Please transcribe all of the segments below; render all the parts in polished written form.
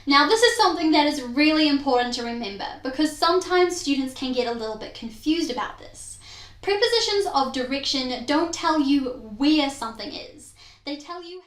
Now, this is something that is really important to remember because sometimes students can get a little bit confused about this. Prepositions of direction don't tell you where something is. They tell you.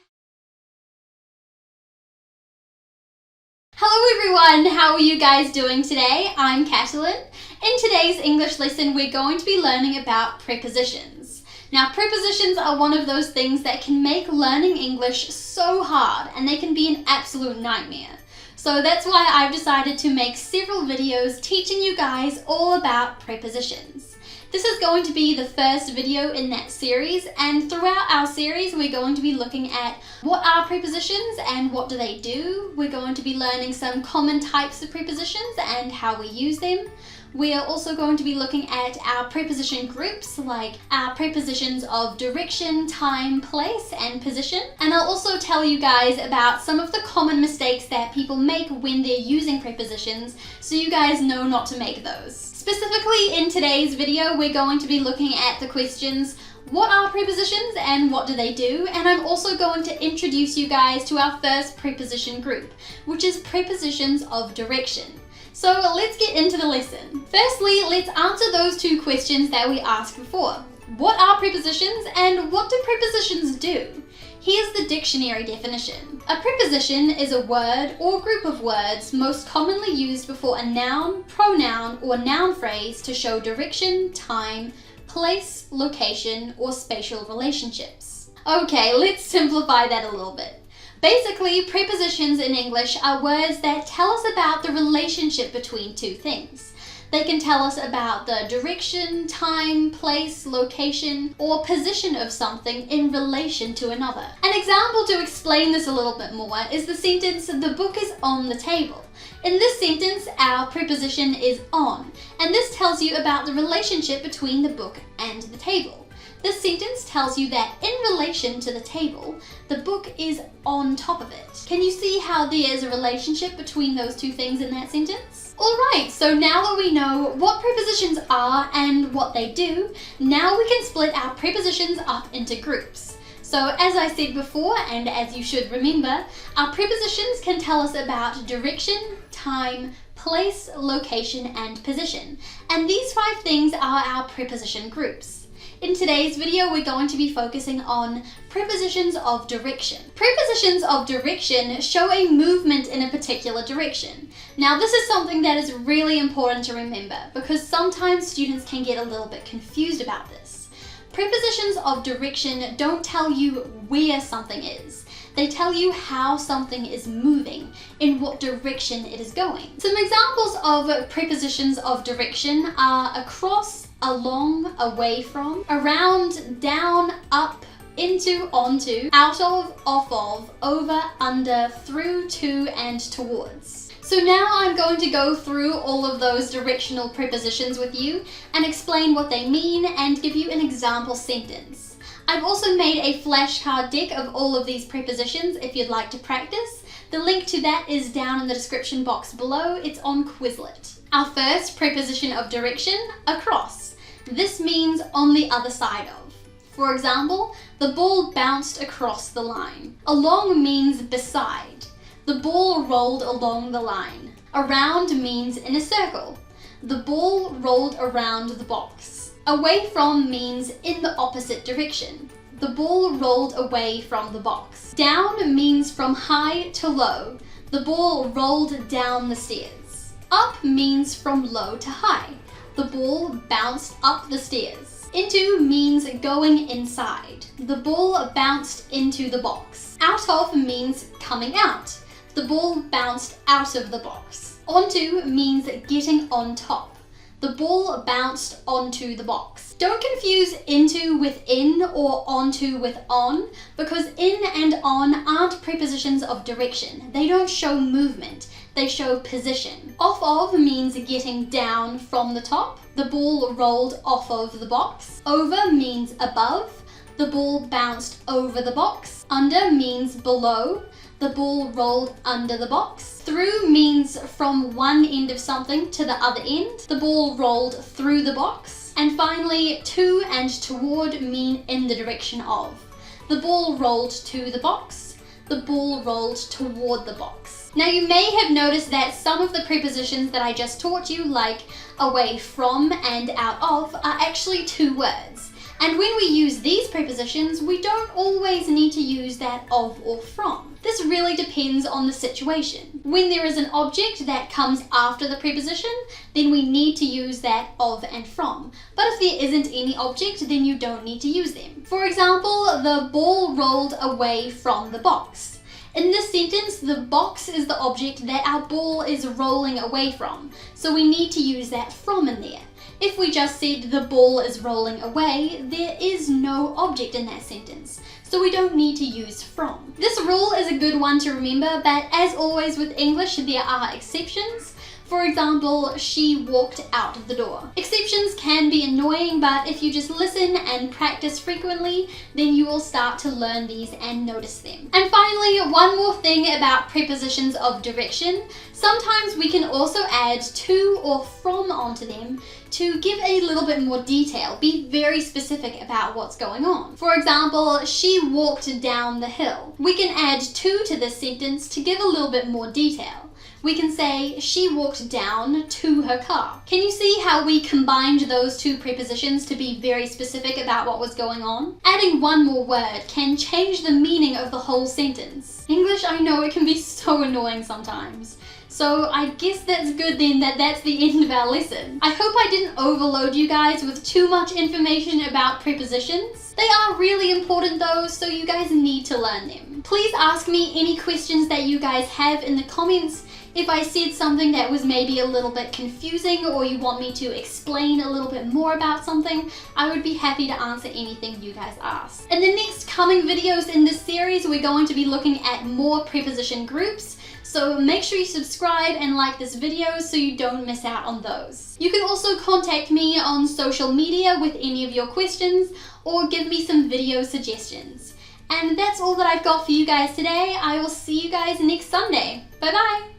Hello everyone, how are you guys doing today? I'm Catalin. In today's English lesson, we're going to be learning about prepositions. Now, prepositions are one of those things that can make learning English so hard, and they can be an absolute nightmare. So that's why I've decided to make several videos teaching you guys all about prepositions. This is going to be the first video in that series, and throughout our series we're going to be looking at what are prepositions and what do they do. We're going to be learning some common types of prepositions and how we use them. We are also going to be looking at our preposition groups, like our prepositions of direction, time, place, and position. And I'll also tell you guys about some of the common mistakes that people make when they're using prepositions, so you guys know not to make those. Specifically in today's video, we're going to be looking at the questions, what are prepositions and what do they do? And I'm also going to introduce you guys to our first preposition group, which is prepositions of direction. So let's get into the lesson. Firstly, let's answer those two questions that we asked before. What are prepositions and what do prepositions do? Here's the dictionary definition. A preposition is a word or group of words most commonly used before a noun, pronoun, or noun phrase to show direction, time, place, location, or spatial relationships. Okay, let's simplify that a little bit. Basically, prepositions in English are words that tell us about the relationship between two things. They can tell us about the direction, time, place, location, or position of something in relation to another. An example to explain this a little bit more is the sentence, "The book is on the table." In this sentence, our preposition is on, and this tells you about the relationship between the book and the table. This sentence tells you that in relation to the table, the book is on top of it. Can you see how there is a relationship between those two things in that sentence? Alright, so now that we know what prepositions are and what they do, now we can split our prepositions up into groups. So as I said before, and as you should remember, our prepositions can tell us about direction, time, place, location, and position. And these 5 things are our preposition groups. In today's video, we're going to be focusing on prepositions of direction. Prepositions of direction show a movement in a particular direction. Now, this is something that is really important to remember because sometimes students can get a little bit confused about this. Prepositions of direction don't tell you where something is. They tell you how something is moving, in what direction it is going. Some examples of prepositions of direction are across, along, away from, around, down, up, into, onto, out of, off of, over, under, through, to, and towards. So now I'm going to go through all of those directional prepositions with you and explain what they mean and give you an example sentence. I've also made a flashcard deck of all of these prepositions if you'd like to practice. The link to that is down in the description box below. It's on Quizlet. Our first preposition of direction, across. This means on the other side of. For example, the ball bounced across the line. Along means beside. The ball rolled along the line. Around means in a circle. The ball rolled around the box. Away from means in the opposite direction. The ball rolled away from the box. Down means from high to low. The ball rolled down the stairs. Up means from low to high. The ball bounced up the stairs. Into means going inside. The ball bounced into the box. Out of means coming out. The ball bounced out of the box. Onto means getting on top. The ball bounced onto the box. Don't confuse into with in or onto with on, because in and on aren't prepositions of direction. They don't show movement, they show position. Off of means getting down from the top. The ball rolled off of the box. Over means above. The ball bounced over the box. Under means below. The ball rolled under the box. Through means from one end of something to the other end. The ball rolled through the box. And finally, to and toward mean in the direction of. The ball rolled to the box. The ball rolled toward the box. Now you may have noticed that some of the prepositions that I just taught you, like away from and out of, are actually two words. And when we use these prepositions, we don't always need to use that of or from. This really depends on the situation. When there is an object that comes after the preposition, then we need to use that of and from. But if there isn't any object, then you don't need to use them. For example, the ball rolled away from the box. In this sentence, the box is the object that our ball is rolling away from, so we need to use that from in there. If we just said the ball is rolling away, there is no object in that sentence, so we don't need to use from. This rule is a good one to remember, but as always with English, there are exceptions. For example, she walked out of the door. Exceptions can be annoying, but if you just listen and practice frequently, then you will start to learn these and notice them. And finally, one more thing about prepositions of direction. Sometimes we can also add to or from onto them to give a little bit more detail, be very specific about what's going on. For example, she walked down the hill. We can add to this sentence to give a little bit more detail. We can say, she walked down to her car. Can you see how we combined those two prepositions to be very specific about what was going on? Adding one more word can change the meaning of the whole sentence. English, I know it can be so annoying sometimes. So I guess that's good then that that's the end of our lesson. I hope I didn't overload you guys with too much information about prepositions. They are really important though, so you guys need to learn them. Please ask me any questions that you guys have in the comments. If I said something that was maybe a little bit confusing or you want me to explain a little bit more about something, I would be happy to answer anything you guys ask. In the next coming videos in this series, we're going to be looking at more preposition groups. So make sure you subscribe and like this video so you don't miss out on those. You can also contact me on social media with any of your questions or give me some video suggestions. And that's all that I've got for you guys today. I will see you guys next Sunday. Bye bye!